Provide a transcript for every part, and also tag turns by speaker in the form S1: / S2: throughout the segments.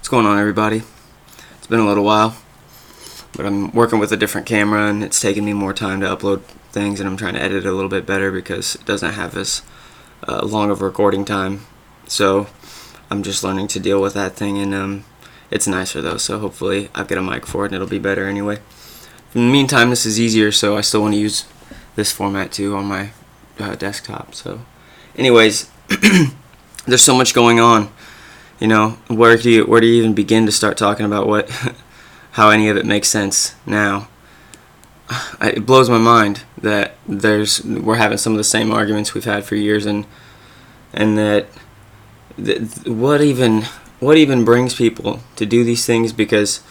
S1: What's going on, everybody? It's been a little while, but I'm working with a different camera and it's taking me more time to upload things, and I'm trying to edit it a little bit better because it doesn't have as long of a recording time. So I'm just learning to deal with that thing, and it's nicer though, so hopefully I'll get a mic for it and it'll be better anyway. In the meantime, this is easier, so I still want to use this format too on my desktop. So anyways, there's so much going on. You know, where do you even begin to start talking about how any of it makes sense now? It blows my mind that we're having some of the same arguments we've had for years, and that what even brings people to do these things? Because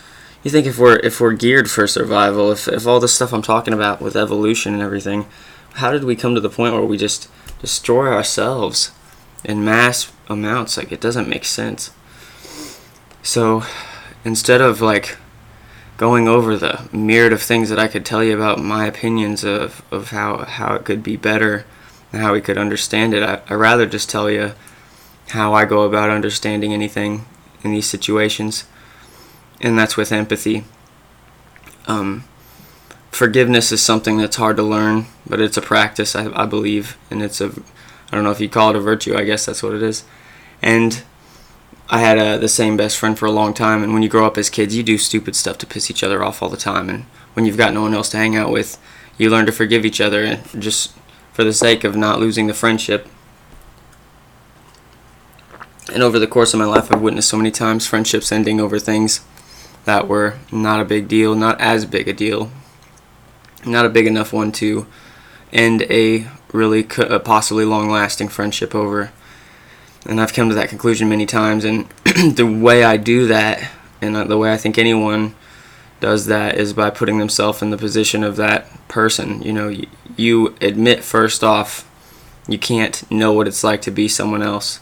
S1: you think if we're geared for survival, if all this stuff I'm talking about with evolution and everything, how did we come to the point where we just destroy ourselves in mass amounts? Like, it doesn't make sense. So instead of going over the myriad of things that I could tell you about my opinions of how it could be better and how we could understand it, I'd rather just tell you how I go about understanding anything in these situations, and that's with empathy. Forgiveness is something that's hard to learn, but it's a practice, I believe, and I don't know if you call it a virtue. I guess that's what it is. And I had the same best friend for a long time, and when you grow up as kids, you do stupid stuff to piss each other off all the time, and when you've got no one else to hang out with, you learn to forgive each other, and just for the sake of not losing the friendship. And over the course of my life, I've witnessed so many times friendships ending over things that were not a big deal, not as big a deal, not a big enough one to end a really possibly long-lasting friendship over. And I've come to that conclusion many times, and the way I do that, and the way I think anyone does that, is by putting themselves in the position of that person. You know, you admit first off you can't know what it's like to be someone else,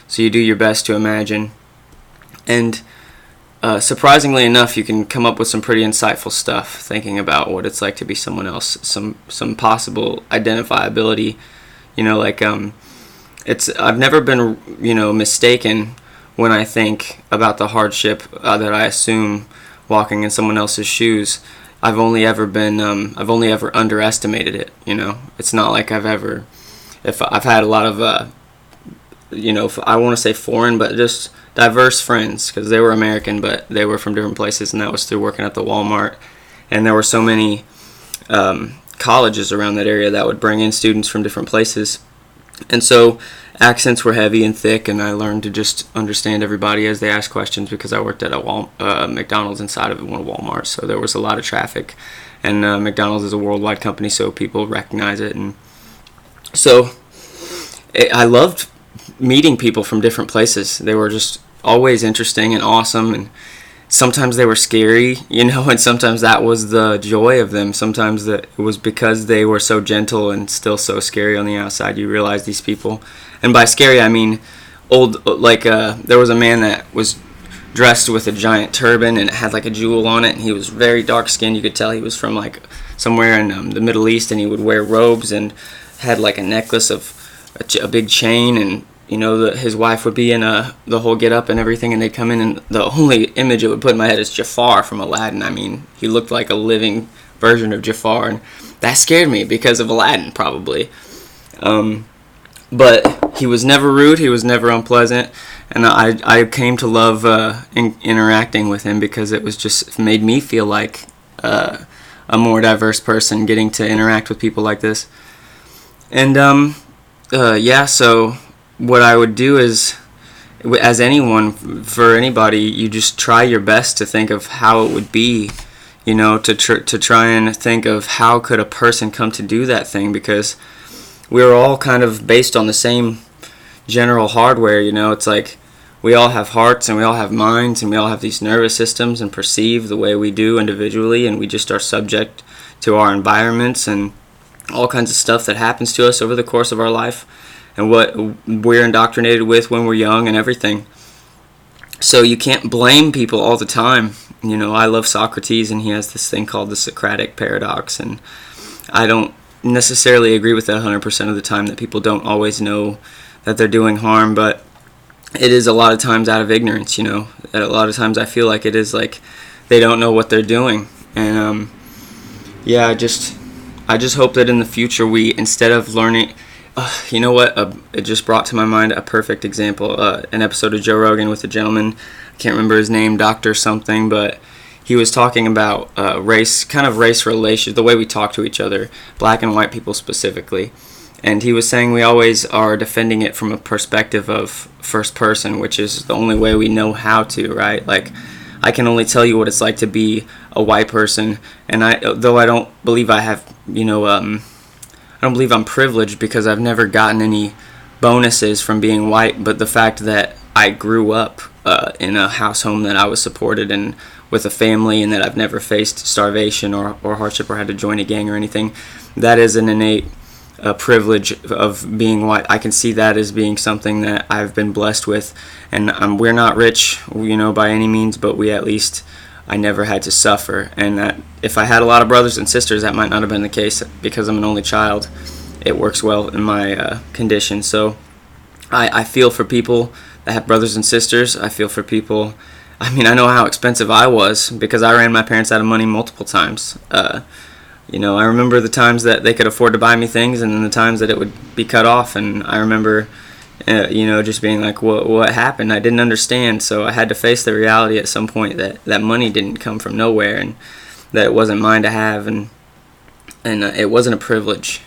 S1: so you do your best to imagine, and surprisingly enough, you can come up with some pretty insightful stuff thinking about what it's like to be someone else, some possible identifiability. You know, I've never been, mistaken when I think about the hardship that I assume walking in someone else's shoes. I've only ever underestimated it. You know, it's not like I've had a lot of I want to say foreign, but just diverse friends, because they were American, but they were from different places, and that was through working at the Walmart. And there were so many colleges around that area that would bring in students from different places, and so accents were heavy and thick, and I learned to just understand everybody as they asked questions, because I worked at a McDonald's inside of one of Walmart, so there was a lot of traffic, and McDonald's is a worldwide company, so people recognize it. And so I loved meeting people from different places. They were just always interesting and awesome, and sometimes they were scary, and sometimes that was the joy of them. Sometimes it was because they were so gentle and still so scary on the outside. You realize these people, and by scary I mean old, there was a man that was dressed with a giant turban, and it had a jewel on it, and he was very dark skinned. You could tell he was from somewhere in the Middle East, and he would wear robes and had a necklace of a big chain, and his wife would be in the whole get up and everything, and they'd come in, and the only image it would put in my head is Jafar from Aladdin. I mean, he looked like a living version of Jafar, and that scared me because of Aladdin, probably. But he was never rude, he was never unpleasant, and I came to love interacting with him, because it was just made me feel like a more diverse person, getting to interact with people like this. And so what I would do is, as anyone, for anybody, you just try your best to think of how it would be, to try and think of how could a person come to do that thing, because we're all kind of based on the same general hardware. It's like we all have hearts, and we all have minds, and we all have these nervous systems and perceive the way we do individually, and we just are subject to our environments and all kinds of stuff that happens to us over the course of our life, and what we're indoctrinated with when we're young and everything. So you can't blame people all the time. I love Socrates, and he has this thing called the Socratic paradox, and I don't necessarily agree with that 100% of the time, that people don't always know that they're doing harm, but it is a lot of times out of ignorance, you know. A lot of times I feel like it is like they don't know what they're doing. And yeah, I just hope that in the future we, instead of learning, you know what, it just brought to my mind a perfect example, an episode of Joe Rogan with a gentleman, I can't remember his name, Dr. something, but he was talking about race, kind of race relations, the way we talk to each other, black and white people specifically. And he was saying we always are defending it from a perspective of first person, which is the only way we know how to, right? Like, I can only tell you what it's like to be a white person, and though I don't believe I have, you know, I don't believe I'm privileged because I've never gotten any bonuses from being white, but the fact that I grew up in a house home that I was supported and with a family, and that I've never faced starvation or hardship or had to join a gang or anything, that is an innate privilege of being white. I can see that as being something that I've been blessed with, and we're not rich, you know, by any means, but I never had to suffer. And that if I had a lot of brothers and sisters, that might not have been the case. Because I'm an only child, it works well in my condition. So I feel for people that have brothers and sisters. I feel for people. I mean, I know how expensive I was because I ran my parents out of money multiple times. You know, I remember the times that they could afford to buy me things, and then the times that it would be cut off. And I remember, you know, just being like, what happened? I didn't understand. So I had to face the reality at some point that money didn't come from nowhere, and that it wasn't mine to have, and it wasn't a privilege.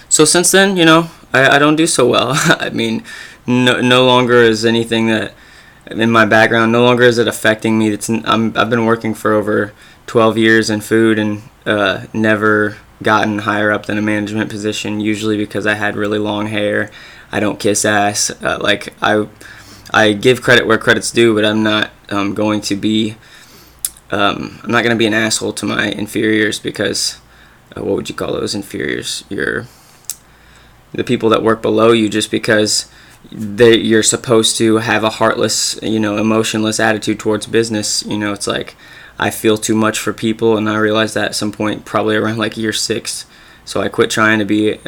S1: So since then, you know, I don't do so well. I mean, no longer is anything that in my background, no longer is it affecting me. I've been working for over 12 years in food, and never gotten higher up than a management position, usually because I had really long hair. I don't kiss ass. Like, I give credit where credit's due, but I'm not going to be an asshole to my inferiors, because what would you call those inferiors? The people that work below you, just because you're supposed to have a heartless, you know, emotionless attitude towards business. You know, it's like, I feel too much for people, and I realized that at some point, probably around like year 6. So I quit trying to be,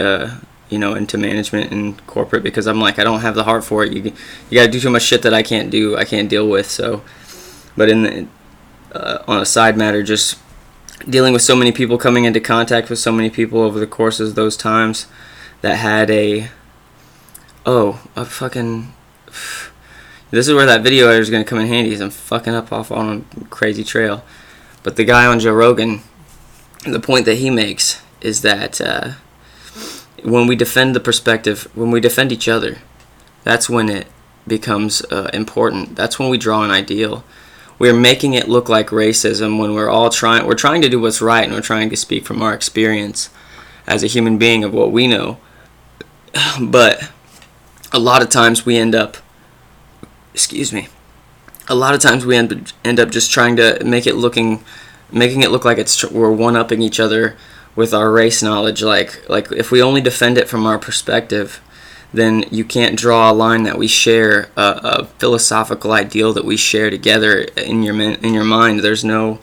S1: you know, into management and corporate, because I'm like, I don't have the heart for it. You got to do too much shit that I can't deal with. So, but on a side matter, just dealing with so many people, coming into contact with so many people over the course of those times that had this is where that video editor is going to come in handy, as I'm fucking up off on a crazy trail. But the guy on Joe Rogan, the point that he makes is that when we defend the perspective, when we defend each other, that's when it becomes important. That's when we draw an ideal. We're making it look like racism when we're trying to do what's right, and we're trying to speak from our experience as a human being of what we know. But a lot of times we end up just trying to making it look like we're one-upping each other with our race knowledge. Like if we only defend it from our perspective, then you can't draw a line that we share, a philosophical ideal that we share together in your mind. There's no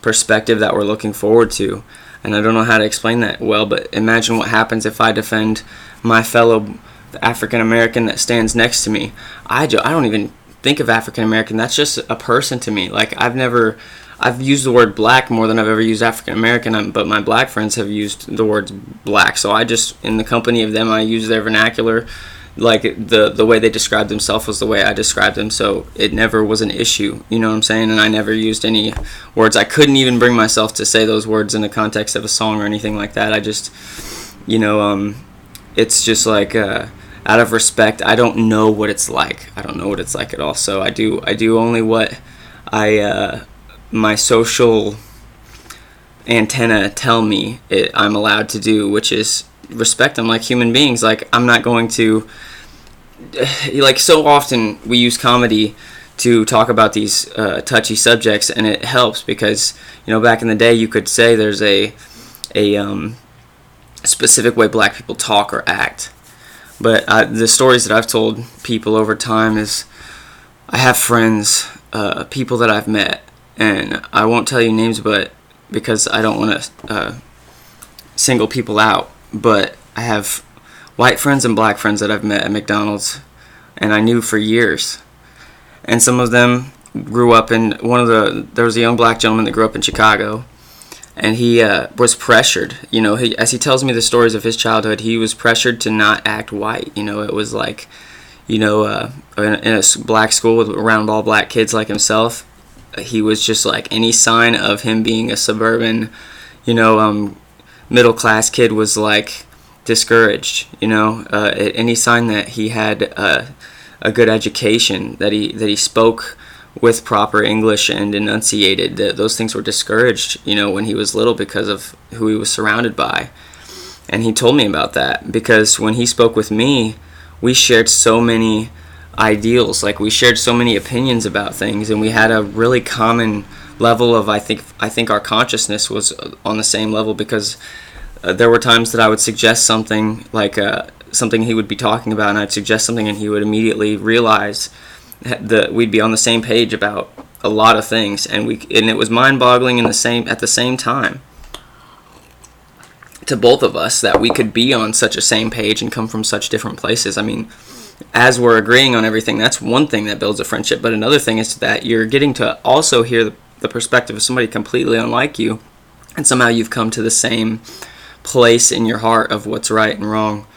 S1: perspective that we're looking forward to. And I don't know how to explain that well, but imagine what happens if I defend my fellow African American that stands next to me. I don't even think of African American. That's just a person to me. Like, I've used the word black more than I've ever used African American, but my black friends have used the words black. So I just, in the company of them, I use their vernacular. Like, the way they described themselves was the way I described them, so it never was an issue, you know what I'm saying? And I never used any words. I couldn't even bring myself to say those words in the context of a song or anything like that. I just, you know, it's just like, out of respect, I don't know what it's like. I don't know what it's like at all. So I do only what my social antenna tell me I'm allowed to do, which is respect them like human beings. Like, I'm not going to, like, so often we use comedy to talk about these touchy subjects, and it helps because, you know, back in the day you could say there's a specific way black people talk or act. But the stories that I've told people over time is, I have friends, people that I've met, and I won't tell you names, but because I don't want to single people out, but I have white friends and black friends that I've met at McDonald's, and I knew for years. And some of them grew up in there was a young black gentleman that grew up in Chicago, and he was pressured. As he tells me the stories of his childhood, he was pressured to not act white. It was like, in a black school around all black kids like himself, he was just like, any sign of him being a suburban, middle class kid was like discouraged. Any sign that he had a good education, that he spoke with proper English and enunciated, those things were discouraged, when he was little, because of who he was surrounded by. And he told me about that, because when he spoke with me, we shared so many ideals, like we shared so many opinions about things, and we had a really common level of, I think our consciousness was on the same level, because there were times that I would suggest something, like something he would be talking about, and I'd suggest something, and he would immediately realize that we'd be on the same page about a lot of things, and it was mind-boggling at the same time to both of us, that we could be on such a same page and come from such different places. I mean, as we're agreeing on everything, that's one thing that builds a friendship, but another thing is that you're getting to also hear the perspective of somebody completely unlike you, and somehow you've come to the same place in your heart of what's right and wrong.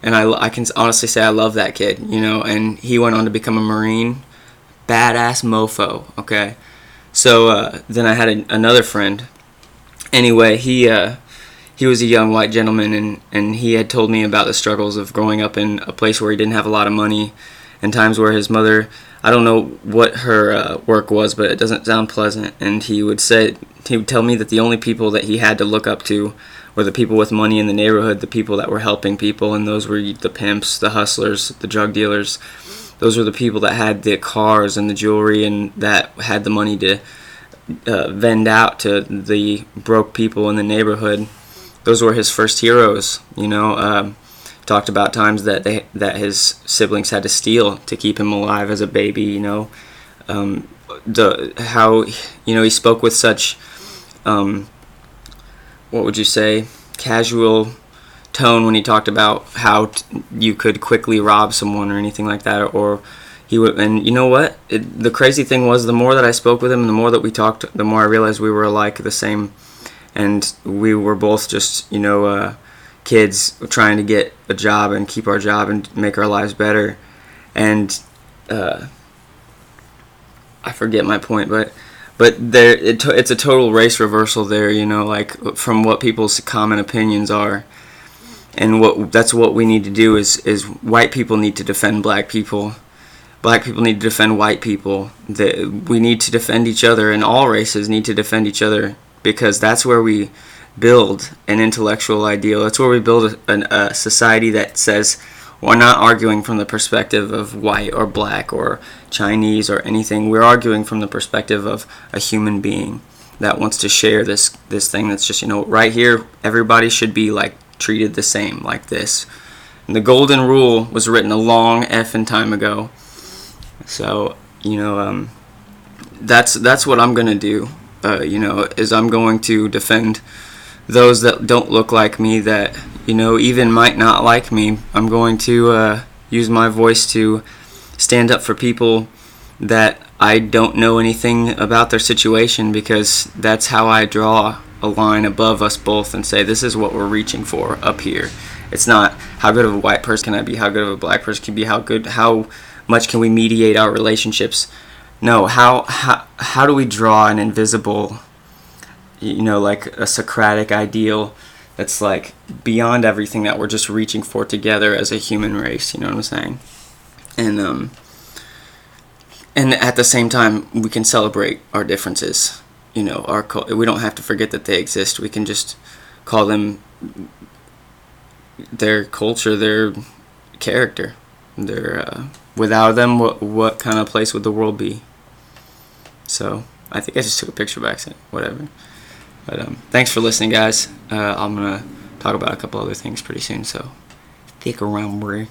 S1: And I can honestly say I love that kid, and he went on to become a Marine. Badass mofo, okay? So then I had another friend. Anyway, he was a young white gentleman, and he had told me about the struggles of growing up in a place where he didn't have a lot of money, and times where his mother, I don't know what her work was, but it doesn't sound pleasant. And he would tell me that the only people that he had to look up to were the people with money in the neighborhood, the people that were helping people, and those were the pimps, the hustlers, the drug dealers. Those were the people that had the cars and the jewelry, and that had the money to vend out to the broke people in the neighborhood. Those were his first heroes. Talked about times that his siblings had to steal to keep him alive as a baby. How he spoke with such what would you say, casual tone when he talked about how you could quickly rob someone or anything like that, or he would. And you know what? The crazy thing was, the more that I spoke with him, and the more that we talked, the more I realized we were alike, the same, and we were both just kids trying to get a job and keep our job and make our lives better. And I forget my point, but there it's a total race reversal there, like from what people's common opinions are. And that's what we need to do is white people need to defend black people. Black people need to defend white people. We need to defend each other, and all races need to defend each other, because that's where we build an intellectual ideal. That's where we build a society that says, we're not arguing from the perspective of white or black or Chinese or anything. We're arguing from the perspective of a human being that wants to share this thing that's just, right here, everybody should be like treated the same, like this. And the golden rule was written a long effing time ago. So, that's what I'm going to do, is I'm going to defend those that don't look like me, that, even might not like me. I'm going to use my voice to stand up for people that I don't know anything about their situation, because that's how I draw a line above us both and say, this is what we're reaching for up here. It's not how good of a white person can I be, how good of a black person can be, how much can we mediate our relationships. No, how do we draw an invisible, like a Socratic ideal that's like beyond everything that we're just reaching for together as a human race, you know what I'm saying? And at the same time, we can celebrate our differences. We don't have to forget that they exist. We can just call them their culture, their character. Without them, what kind of place would the world be? So I think I just took a picture by accident. Whatever. But thanks for listening, guys. I'm gonna talk about a couple other things pretty soon. So stick around, bro.